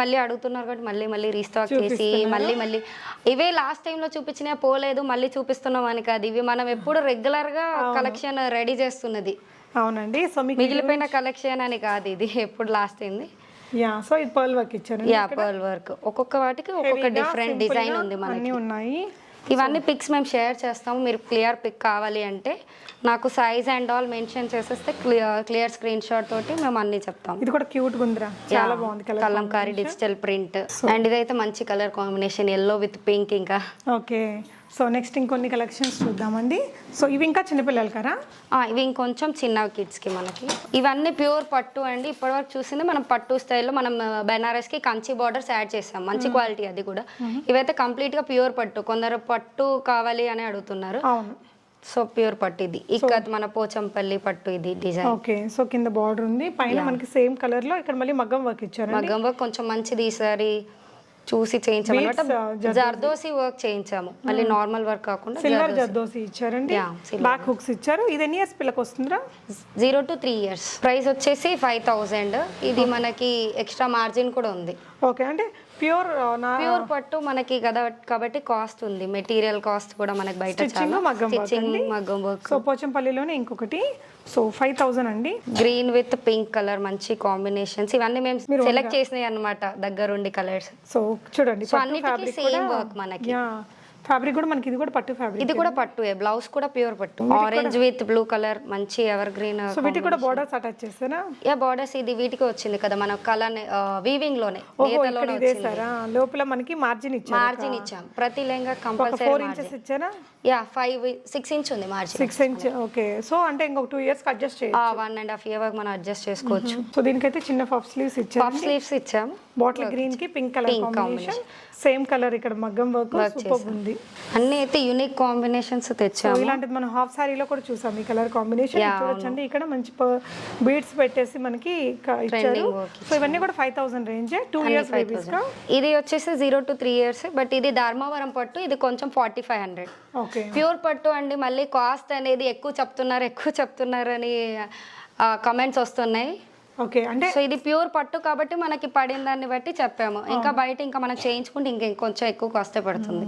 మళ్ళీ అడుగుతున్నారు కాబట్టి మళ్ళీ రీస్టాక్ చేసి మళ్ళీ ఇవే లాస్ట్ టైం లో చూపించిన పోలేదు, మళ్ళీ చూపిస్తున్నాం అని కాదు. ఇవి మనం ఎప్పుడు రెగ్యులర్ గా కలెక్షన్ రెడీ చేస్తున్నది. అవునండి. సో మిగిలిపోయిన కలెక్షన్ అని కాదు, ఇది ఎప్పుడు లాస్ట్ అయింది. యా సో ఇది పర్ల్ వర్క్ ఇచ్చారు యా పర్ల్ వర్క్ ఒక్కొక్క వాటికి ఒక్కొక్క డిఫరెంట్ డిజైన్ ఉంది మనకి. అన్నీ ఉన్నాయి. ఇవన్నీ పిక్స్ మేము షేర్ చేస్తాము, మీరు క్లియర్ పిక్ కావాలి అంటే నాకు సైజ్ అండ్ ఆల్ మెన్షన్ చేసేస్తే క్లియర్ స్క్రీన్ షాట్ తోటి మేము అన్ని చెప్తాం. ఇది కూడా క్యూట్ గుందిరా, చాలా బాగుంది colour. Kalamkari digital print and ఇదైతే మంచి colour combination yellow with pink. ఇంకా ఓకే సో నెక్స్ట్ ఇంకొన్ని కలెక్షన్స్ చూద్దామండి. సో ఇవి ఇంకా చిన్నపిల్లలు కదా? ఇవి ఇంకొంచెం చిన్న కిడ్స్కి మనకి. ఇవన్నీ ప్యూర్ పట్టు అండి. ఇప్పటివరకు చూసింది మనం పట్టు స్టైల్లో మనం బెనారస్కి కంచి బార్డర్స్ యాడ్ చేసాం, మంచి క్వాలిటీ అది కూడా. ఇవైతే కంప్లీట్గా ప్యూర్ పట్టు. కొందరు పట్టు కావాలి అని అడుగుతున్నారు. అవును. సో ప్యూర్ పట్టు ఇది. ఇక్కడ మన పోచంపల్లి పట్టు ఇది డిజైన్. ఓకే సో కింద బార్డర్ ఉంది, పైన మనకి సేమ్ కలర్ లో ఇక్కడ మళ్ళీ మగ్గం వర్క్ ఇచ్చారు. మగ్గం వర్క్ కొంచెం మంచిది ఈసారి చూసి చేయించాము అనమాట. జర్దోసి వర్క్ చేయించాము, మళ్ళీ నార్మల్ వర్క్ కాకుండా సిల్వర్ జర్దోసి ఇచ్చారండి. బ్యాక్ హుక్స్ ఇచ్చారు. ఇది ఎన్ని ఇయర్స్ పిల్లకి వస్తుందా? 0 to 3 years. ప్రైస్ వచ్చేసి 5000. ఇది మనకి ఎక్స్ట్రా మార్జిన్ కూడా ఉంది. ఓకే అంటే ప్యూర్ పట్టు మనకి కదా కాబట్టి కాస్ట్ ఉంది. మెటీరియల్ కాస్ట్ కూడా మనకి బయట స్టిచ్చింగ్ మగ్గం వర్క్. సో పోచంపల్లిలోనే ఇంకొకటి. సో 5000 అండి. గ్రీన్ విత్ పింక్ కలర్ మంచి కాంబినేషన్స్. ఇవన్నీ మేము సెలెక్ట్ చేసినాయి అన్నమాట దగ్గరుండి కలర్స్. సో చూడండి సో అన్నిటికీ సేమ్ వర్క్ మనకి. ఫ్యాబ్రిక్ కూడా మనకి ఇది కూడా పట్టు ఫ్యాబ్రిక్. ఇది కూడా పట్టు. బ్లౌజ్ కూడా ప్యూర్ పట్టు. ఆరెంజ్ విత్ బ్లూ కలర్ మంచి ఎవర్ గ్రీన్. సో వీటికి కూడా బోర్డర్స్ అటాచ్ చేస్తారా? యా బోర్డర్స్ ఇది వీటికి వచ్చింది కదా మన కలర్ వీవింగ్ లోనే నేతలోనే వచ్చింది. లోపల మనకి మార్జిన్ ఇచ్చాం. ప్రతి లెహంగా కంపల్సరీ 4 inches ఇచ్చారా? యా 6 inch ఉంది మార్జిన్. 6 inch. ఓకే సో అంటే ఇంకొక 2 years కి అడ్జస్ట్ చేయొచ్చు. 1.5 year వరకు మనం అడ్జస్ట్ చేసుకోవచ్చు. సో దీనికైతే చిన్న పఫ్ స్లీవ్స్ ఇచ్చారు. పఫ్ స్లీవ్స్ ఇచ్చాం. బాటిల్ గ్రీన్ కి pink colour combination. Same colour ఇక్కడ మగ్గం వర్క్ సూపర్ ఉంది. అన్ని అయితే యూనిక్ కాంబినేషన్స్ తెచ్చాము. ఇలాంటిది మనం హాఫ్ సారీలో కూడా చూసాం ఈ కలర్ కాంబినేషన్. చూడొచ్చండి ఇక్కడ మంచి బీడ్స్ పెట్టేసి మనకి ఇచ్చారు. సో ఇవన్నీ కూడా 5000 రేంజ్. 2 years బేబీస్ కా. ఇది వచ్చేసి 0 to 3 years. బట్ ఇది ధర్మవరం పట్టు. ఇది కొంచెం 4500. ఓకే ప్యూర్ పట్టు అండి. మళ్ళీ కాస్ట్ అనేది ఎక్కువ చెప్తున్నారు అని కమెంట్స్ వస్తున్నాయి. ఓకే అంటే సో ఇది ప్యూర్ పట్టు కాబట్టి మనకి పడిన దాన్ని బట్టి చెప్పాము. ఇంకా బయట ఇంకా మనం చేయించుకుంటే ఇంకొంచెం ఎక్కువ కాస్ట్ పడుతుంది.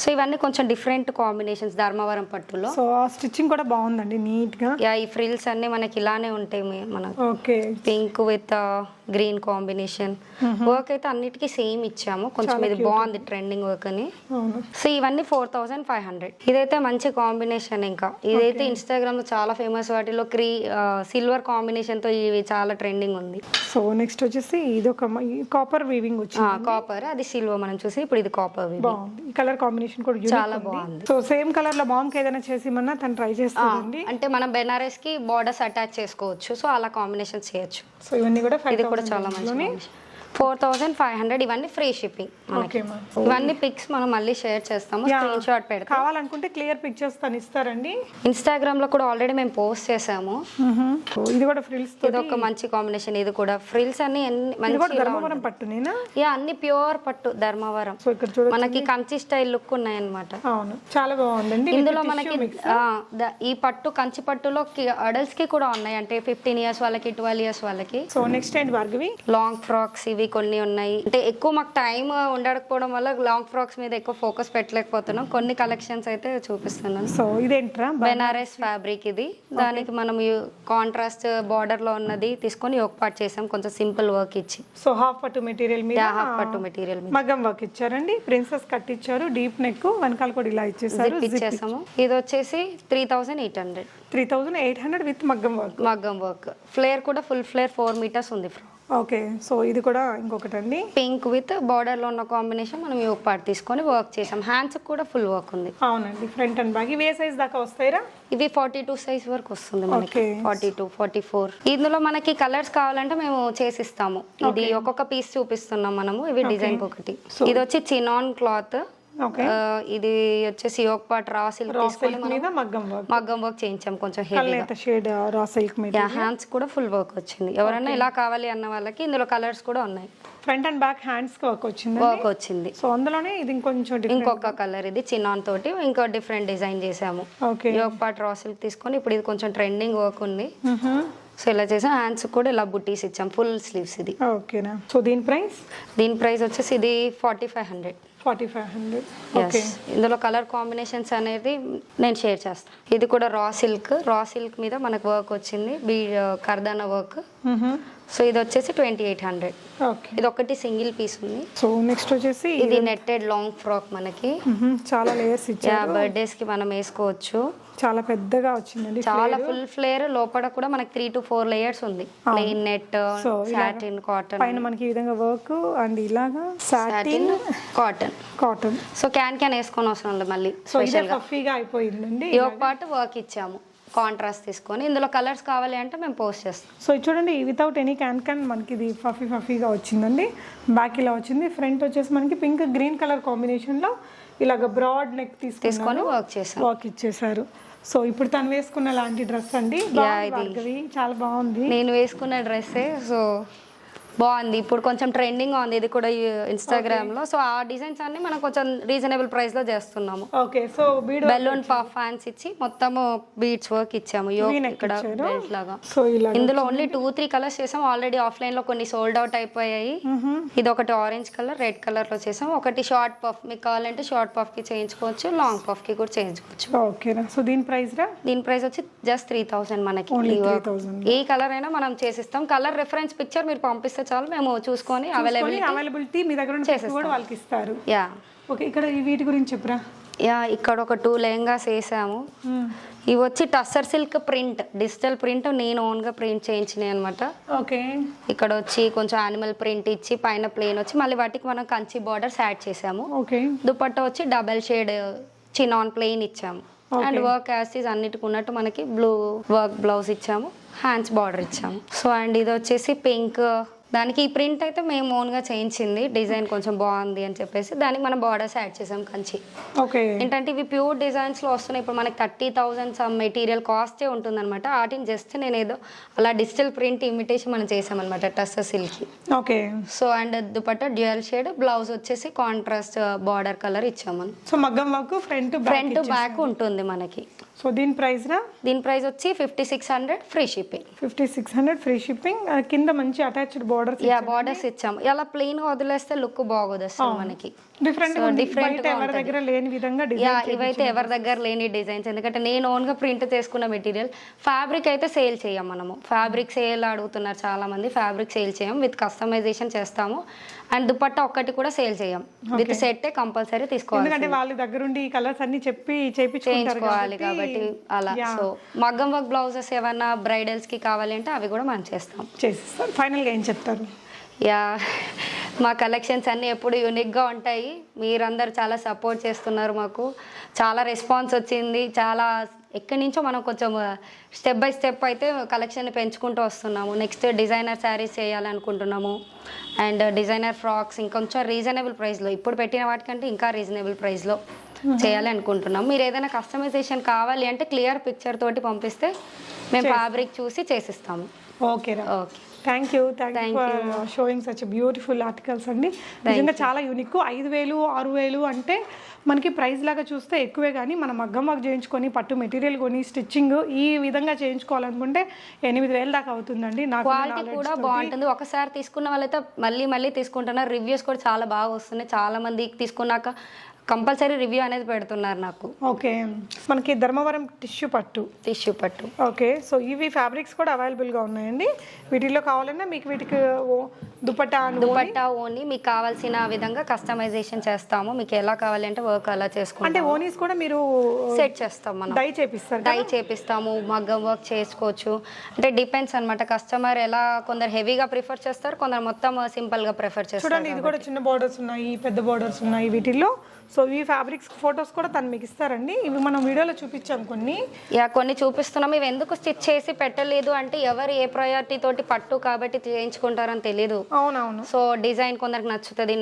సో ఇవన్నీ కొంచెం డిఫరెంట్ కాంబినేషన్స్ ధర్మవరం పట్టులో. సో స్టిచ్చింగ్ కూడా బాగుందండి నీట్ గా. యా ఈ ఫ్రిల్స్ అన్ని మనకి ఇలానే ఉంటాయి మనకి. Okay pink with green combination. Work అయితే అన్నిటికీ సేమ్ ఇచ్చాము. కొంచెం ఇది బాగుంది ట్రెండింగ్ వర్క్ అని. సో ఇవన్నీ 4500. ఇదైతే మంచి కాంబినేషన్. ఇంకా ఇదైతే ఇన్స్టాగ్రామ్ లో చాలా ఫేమస్. వాటిలో సిల్వర్ కాంబినేషన్ తో ఇవి చాలా ట్రెండింగ్ ఉంది. సో నెక్స్ట్ వచ్చేసి ఇది ఒక కాపర్ వీవింగ్ వచ్చింది. కాపర్ అది సిల్వర్ మనం చూసి ఇప్పుడు ఇది కాపర్ వీవింగ్. బాగుంది. ఈ కలర్ కాంబినేషన్ కూడా చాలా బాగుంది. సో సేమ్ కలర్ లో మామ్ కి ఏదైనా చేసి మన్నా తను ట్రై చేస్తుంది. అంటే మనం బెనారస్ కి బోర్డర్స్ అటాచ్ చేసుకోవచ్చు. సో అలా కాంబినేషన్ చేయొచ్చు. సో ఇవన్నీ కూడా ఇది కూడా చాలా మంచి 4500. ఇవన్నీ ఫ్రీ షిప్పింగ్. ఇవన్నీ పిక్స్ మనం మళ్ళీ షేర్ చేస్తాము. స్క్రీన్ షాట్ పెడతాం. కావాలనుకుంటే క్లియర్ పిక్చర్స్ తను ఇస్తారండి. ఇన్స్టాగ్రామ్ లో కూడా ఆల్రెడీ మేము పోస్ట్ చేసాము. ఇది కూడా ఫ్రిల్స్. ఇది ఒక మంచి కాంబినేషన్. ఇది కూడా ఫ్రిల్స్ అన్ని ధర్మవరం పట్టునేనా? యా అన్ని ప్యూర్ పట్టు ధర్మవరం. సో ఇక్కడ చూడండి మనకి కంచి స్టైల్ లుక్ ఉన్నాయి అన్నమాట. అవును చాలా బాగుందండి. ఇందులో మనకి ఈ పట్టు కంచి పట్టులో అడల్ట్స్ కి కూడా ఉన్నాయి. అంటే 15 years వాళ్ళకి 12 years వాళ్ళకి. సో నెక్స్ట్ ఏంటి భార్గవి? లాంగ్ ఫ్రాక్స్ ఇవి కొన్ని ఉన్నాయి. అంటే ఎక్కువ మాకు టైం ఉండకపోవడం వల్ల లాంగ్ ఫ్రాక్స్ మీద ఎక్కువ ఫోకస్ పెట్టలేకపోతున్నాం. కొన్ని కలెక్షన్స్ అయితే చూపిస్తున్నాను. సో ఇదేంట్రా? బెనారస్ ఫ్యాబ్రిక్ ఇది. దానికి మనం కాంట్రాస్ట్ బార్డర్ లో ఉన్నది తీసుకొని ఒక పార్ట్ చేసాం. కొంచెం సింపుల్ వర్క్ ఇచ్చి. సో హాఫ్ పట్టు మెటీరియల్ మీద మగ్గం వర్క్ ఇచ్చారండి. ప్రిన్సెస్ కట్ ఇచ్చారు. డీప్ నెక్ వెనకాల కూడా ఇలా ఇచ్చేసారు. ఇచ్చేసాము. ఇది వచ్చేసి 3800. 3800 విత్ మగ్గం వర్క్. ఫ్లేర్ కూడా ఫుల్ ఫ్లేర్ 4 meters ఉంది. ఓకే సో ఇది కూడా ఇంకొకటి అండి. పింక్ విత్ బార్డర్ లో ఉన్న కాంబినేషన్ మనం ఒక పార్ట్ తీసుకొని వర్క్ చేసాం. హ్యాండ్స్ కూడా ఫుల్ వర్క్ ఉంది. అవునండి. Front and back. ఇవి ఏ సైజ్ దాకా వస్తాయిరా? ఇవి 42 size వరకు వస్తుంది మనకి. 42, 44. ఇందులో మనకి కలర్స్ కావాలంటే మేము చేసిస్తాము. ఇది ఒక్కొక్క పీస్ చూపిస్తున్నాం మనము. ఇవి డిజైన్ ఒకటి. ఇది వచ్చి చినాన్ క్లాత్. ఇది వచ్చేసి యోక్ పార్ట్ రా సిల్క్ తీసుకొని మగ్గం వర్క్ చేయించాం. కొంచెం హెవీగా షేడ్ రా సిల్క్ మీద. హ్యాండ్స్ కూడా ఫుల్ వర్క్ వచ్చింది. ఎవరైనా ఇలా కావాలి అన్న వాళ్ళకి ఇందులో కలర్స్ కూడా ఉన్నాయి. ఫ్రంట్ అండ్ బ్యాక్ హ్యాండ్స్ కి వర్క్ వచ్చింది. సో అందులోనే ఇది ఇంకొక కలర్. ఇది చినాన్ తోటి ఇంకో డిఫరెంట్ డిజైన్ చేసాము. యోక్ పార్ట్ రా సిల్క్ తీసుకొని ఇప్పుడు ఇది కొంచెం ట్రెండింగ్ వర్క్ ఉంది. సో ఇలా చేసాం. హ్యాండ్స్ కూడా ఇలా బుట్టీస్ ఇచ్చాం. ఫుల్ స్లీవ్స్ ఇది. ఓకేనా. సో దీని ప్రైస్ వచ్చేసి ఇది 4500. 4500. ఓకే, ఇందులో కలర్ కాంబినేషన్స్ అనేది నేను షేర్ చేస్తాను. ఇది కూడా రా సిల్క్ మీద మనకు వర్క్ వచ్చింది, కర్దానా వర్క్. సో ఇది వచ్చేసి 2800. ఓకే, ఇది ఒకటి సింగిల్ పీస్ ఉంది. సో నెక్స్ట్ వచ్చేసి ఇది నెట్టెడ్ లాంగ్ ఫ్రాక్ మనకి. చాలా లేయర్స్ ఇచ్చారు. బర్త్డేస్ కి మనం వేసుకోవచ్చు. చాలా పెద్దగా వచ్చిందండి, చాలా ఫుల్ ఫ్లేర్. లోపల కూడా మనకి 3 to 4 లేయర్స్ ఉంది. Plain net, satin, cotton. పైన మనకి ఈ విధంగా వర్క్ అండ్ ఇలాగా సాటిన్, కాటన్. సో క్యాన్ వేసుకొని అవసరం లేదు మళ్ళీ. సో ఇదే పఫీగా అయిపోయిందండి. ఈ ఒక పార్ట్ వర్క్ ఇచ్చాము కాంట్రాస్ట్ తీసుకొని. ఇందులో కలర్స్ కావాలి అంటే మేము పోస్ట్ చేస్తాం. సో ఇది చూడండి, వితౌట్ ఎనీ క్యాన్ మనకి ఇది ఫఫీగా వచ్చిందండి. బ్యాక్ ఇలా వచ్చింది. ఫ్రంట్ వచ్చేసి మనకి పింక్ గ్రీన్ కలర్ కాంబినేషన్లో ఇలాగ బ్రాడ్ నెక్ తీసుకొని వర్క్ ఇచ్చేసారు. సో ఇప్పుడు తను వేసుకున్న లాంటి డ్రెస్ అండి, చాలా బాగుంది. నేను వేసుకున్న డ్రెస్సే. సో బాగుంది. ఇప్పుడు కొంచెం ట్రెండింగ్ ఉంది ఇది కూడా ఇన్స్టాగ్రామ్ లో. సో ఆ డిజైన్స్ అన్ని మనం కొంచెం రీజనబుల్ ప్రైస్ లో చేస్తున్నాము. ఓకే, సో బెలూన్ ఫ్యాన్స్ ఇచ్చి మొత్తము బీడ్స్ వర్క్ ఇచ్చాము. ఇక్కడ బెల్ట్ లాగా. సో ఇలా ఇందులో ఓన్లీ 2-3 కలర్స్ చేసాం. ఆల్రెడీ ఆఫ్లైన్ లో కొన్ని సోల్డ్ అవుట్ అయిపోయాయి. ఇది ఒకటి ఆరెంజ్ కలర్, రెడ్ కలర్ లో చేసాం. ఒకటి షార్ట్ పఫ్, మీకు కావాలంటే షార్ట్ పఫ్ కి చేయించుకోవచ్చు, లాంగ్ పఫ్ కి కూడా చేయించుకోవచ్చు. ఓకేనా. సో దీని ప్రైస్ వచ్చి జస్ట్ 3000 మనకి. ఏ కలర్ అయినా మనం చేసిస్తాం. కలర్ రిఫరెన్స్ పిక్చర్ మీరు పంపిస్తే చాలు, మేము చూసుకొని అవైలబిలిటీ మీ దగ్గర కూడా వాళ్ళకి ఇస్తారు. యా. ఓకే, ఇక్కడ వీటి గురించి చెప్పురా. యా, ఇక్కడ ఒక 2 లెహంగాస్ వేసాము. ఇవి వచ్చి tussar silk print, digital print నేను ఓన్గా ప్రింట్ చేయించినాయి అనమాట. ఓకే, ఇక్కడ వచ్చి కొంచెం యానిమల్ ప్రింట్ ఇచ్చి పైన ప్లేన్ వచ్చి మళ్ళీ వాటికి మనం కంచి బార్డర్స్ యాడ్ చేసాము. ఓకే, దుపట్టా వచ్చి డబల్ షేడ్ చినాన్ ప్లెయిన్ ఇచ్చాము. అండ్ వర్క్ యాసిస్ అన్నిటికి ఉన్నట్టు మనకి బ్లూ వర్క్ బ్లౌజ్ ఇచ్చాము, హ్యాండ్స్ బార్డర్ ఇచ్చాము. సో అండ్ ఇది వచ్చేసి పింక్. దానికి ఈ ప్రింట్ అయితే మేము ఓన్గా చేయించింది. డిజైన్ కొంచెం బాగుంది అని చెప్పేసి దానికి మనం బార్డర్స్ యాడ్ చేసాం కంచి. ఓకే, ఏంటంటే ఇవి ప్యూర్ డిజైన్స్లో వస్తున్నాయి. ఇప్పుడు మనకి 30,000 సమ్ మెటీరియల్ కాస్టే ఉంటుంది అనమాట. వాటిని జస్ట్ నేను ఏదో అలా డిజిటల్ ప్రింట్ ఇమిటేషన్ మనం చేసామన్నమాట tussar silk. Okay, so and dupatta dual shade, blouse వచ్చేసి కాంట్రాస్ట్ బార్డర్ కలర్ ఇచ్చాము. సో మగ్గం వర్క్ ఫ్రంట్ బ్యాక్ ఉంటుంది మనకి. సో దీని ప్రైస్ వచ్చి 5600 ఫ్రీ షిప్పింగ్. 5600 free shipping. కింద మంచి అటాచ్డ్ బార్డర్స్ ఇచ్చాము. ఇలా ప్లెయిన్ వదిలేస్తే లుక్ బాగోదు అసలు మనకి. డిఫరెంట్ ఎవరి దగ్గర లేని విధంగా డిజైన్. ఇవైతే ఎవరి దగ్గర లేని డిజైన్స్. ఎందుకంటే నేను ఓన్గా ప్రింట్ చేసుకున్న మెటీరియల్. ఫ్యాబ్రిక్ అయితే సేల్ చేయం మనము. ఫ్యాబ్రిక్ సేల్ అడుగుతున్నారు చాలా మంది. ఫ్యాబ్రిక్ సేల్ చేయం, విత్ కస్టమైజేషన్ చేస్తాము. అండ్ దుపట్టా ఒక్కటి కూడా సేల్ చేయం, విత్ సెట్ కంపల్సరీ తీసుకోవాలి. ఎందుకంటే వాళ్ళ దగ్గరుండి ఈ కలర్స్ అన్ని చెప్పి చేయించుకోవాలి కాబట్టి అలా. సో మగ్గం వర్క్ బ్లౌజెస్ ఏమన్నా బ్రైడల్స్ కి కావాలి అంటే అవి కూడా మనం చేస్తాం. ఫైనల్ గా ఏం చెప్తారు? యా, మా కలెక్షన్స్ అన్నీ ఎప్పుడు యూనిక్గా ఉంటాయి. మీరందరూ చాలా సపోర్ట్ చేస్తున్నారు. మాకు చాలా రెస్పాన్స్ వచ్చింది. చాలా ఎక్కడి నుంచో మనం కొంచెం స్టెప్ బై స్టెప్ అయితే కలెక్షన్ పెంచుకుంటూ వస్తున్నాము. నెక్స్ట్ డిజైనర్ శారీస్ చేయాలనుకుంటున్నాము. అండ్ డిజైనర్ ఫ్రాక్స్ ఇంకొంచెం రీజనబుల్ ప్రైస్లో, ఇప్పుడు పెట్టిన వాటికంటే ఇంకా రీజనబుల్ ప్రైస్లో చేయాలి అనుకుంటున్నాం. మీరు ఏదైనా కస్టమైజేషన్ కావాలి అంటే క్లియర్ పిక్చర్ తోటి పంపిస్తే మేము ఫ్యాబ్రిక్ చూసి చేసిస్తాము. Okay, thank you for showing such beautiful articles అండి. నిజంగా చాలా యూనిక్. 5,000 6,000 అంటే మనకి ప్రైస్ లాగా చూస్తే ఎక్కువే, కానీ మనం మగ్గం వర్క్ చేయించుకొని పట్టు మెటీరియల్ కొని స్టిచ్చింగ్ ఈ విధంగా చేయించుకోవాలనుకుంటే 8,000 దాకా అవుతుందండి. నాకు క్వాలిటీ కూడా బాగుంటుంది. ఒకసారి తీసుకున్న వాళ్ళైతే మళ్ళీ తీసుకుంటున్నారు. రివ్యూస్ కూడా చాలా బాగా వస్తున్నాయి. చాలా మంది తీసుకున్నాక కంపల్సరీ రివ్యూ అనేది పెడుతున్నారు నాకు. ఓకే, మనకి ధర్మవరం టిష్యూ పట్టు. ఓకే, సో ఇవి ఫ్యాబ్రిక్స్ కూడా అవైలబుల్గా ఉన్నాయండి. వీటిలో కావాలన్నా మీకు వీటికి దుపట్టా ఓన్లీ మీకు కావాల్సిన విధంగా కస్టమైజేషన్ చేస్తాము. మీకు ఎలా కావాలంటే వర్క్ అలా చేసుకుంటాం. అంటే ఓనీస్ కూడా మీరు సెట్ చేస్తాం, మనం డై చేపిస్తాము. మగ్గం వర్క్ చేసుకోవచ్చు. అంటే డిపెండ్స్ అనమాట. కస్టమర్ ఎలా, కొందరు హెవీగా ప్రిఫర్ చేస్తారు, కొందరు మొత్తం సింపుల్ గా ప్రిఫర్ చేస్తారు. చూడండి, ఇది కూడా చిన్న బోర్డర్స్ ఉన్నాయి, పెద్ద బోర్డర్స్ ఉన్నాయి వీటిల్లో. సో ఈ ఫ్యాబ్రిక్స్ ఫొటోస్ కూడా తను మీకు ఇస్తారండి. ఇవి మనం వీడియోలో చూపించాం కొన్ని చూపిస్తున్నాం. ఇవి ఎందుకు స్టిచ్ చేసి పెట్టలేదు అంటే ఎవరు ఏ ప్రయారిటీ తోటి పట్టు కాబట్టి చేయించుకుంటారని తెలియదు. అవునవును. సో డిజైన్ కొందరికి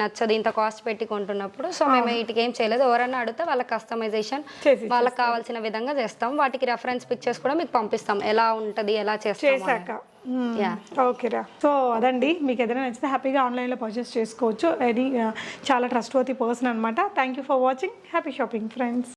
నచ్చదు ఇంత కాస్ట్ పెట్టి కొంటున్నప్పుడు. సో మేము వీటికి ఏం చేయలేదు. ఎవరైనా అడిగితే వాళ్ళ కస్టమైజేషన్ వాళ్ళకి కావాల్సిన విధంగా చేస్తాం. వాటికి రెఫరెన్స్ పిక్చర్స్ కూడా మీకు పంపిస్తాం, ఎలా ఉంటది, ఎలా చేస్తాం. ఓకేరా. సో అదండి, మీకు ఏదైనా నచ్చితే హ్యాపీగా ఆన్లైన్లో పర్చేస్ చేసుకోవచ్చు. అది చాలా ట్రస్ట్ వర్తీ పర్సన్ అనమాట. Thank you for watching. Happy shopping friends.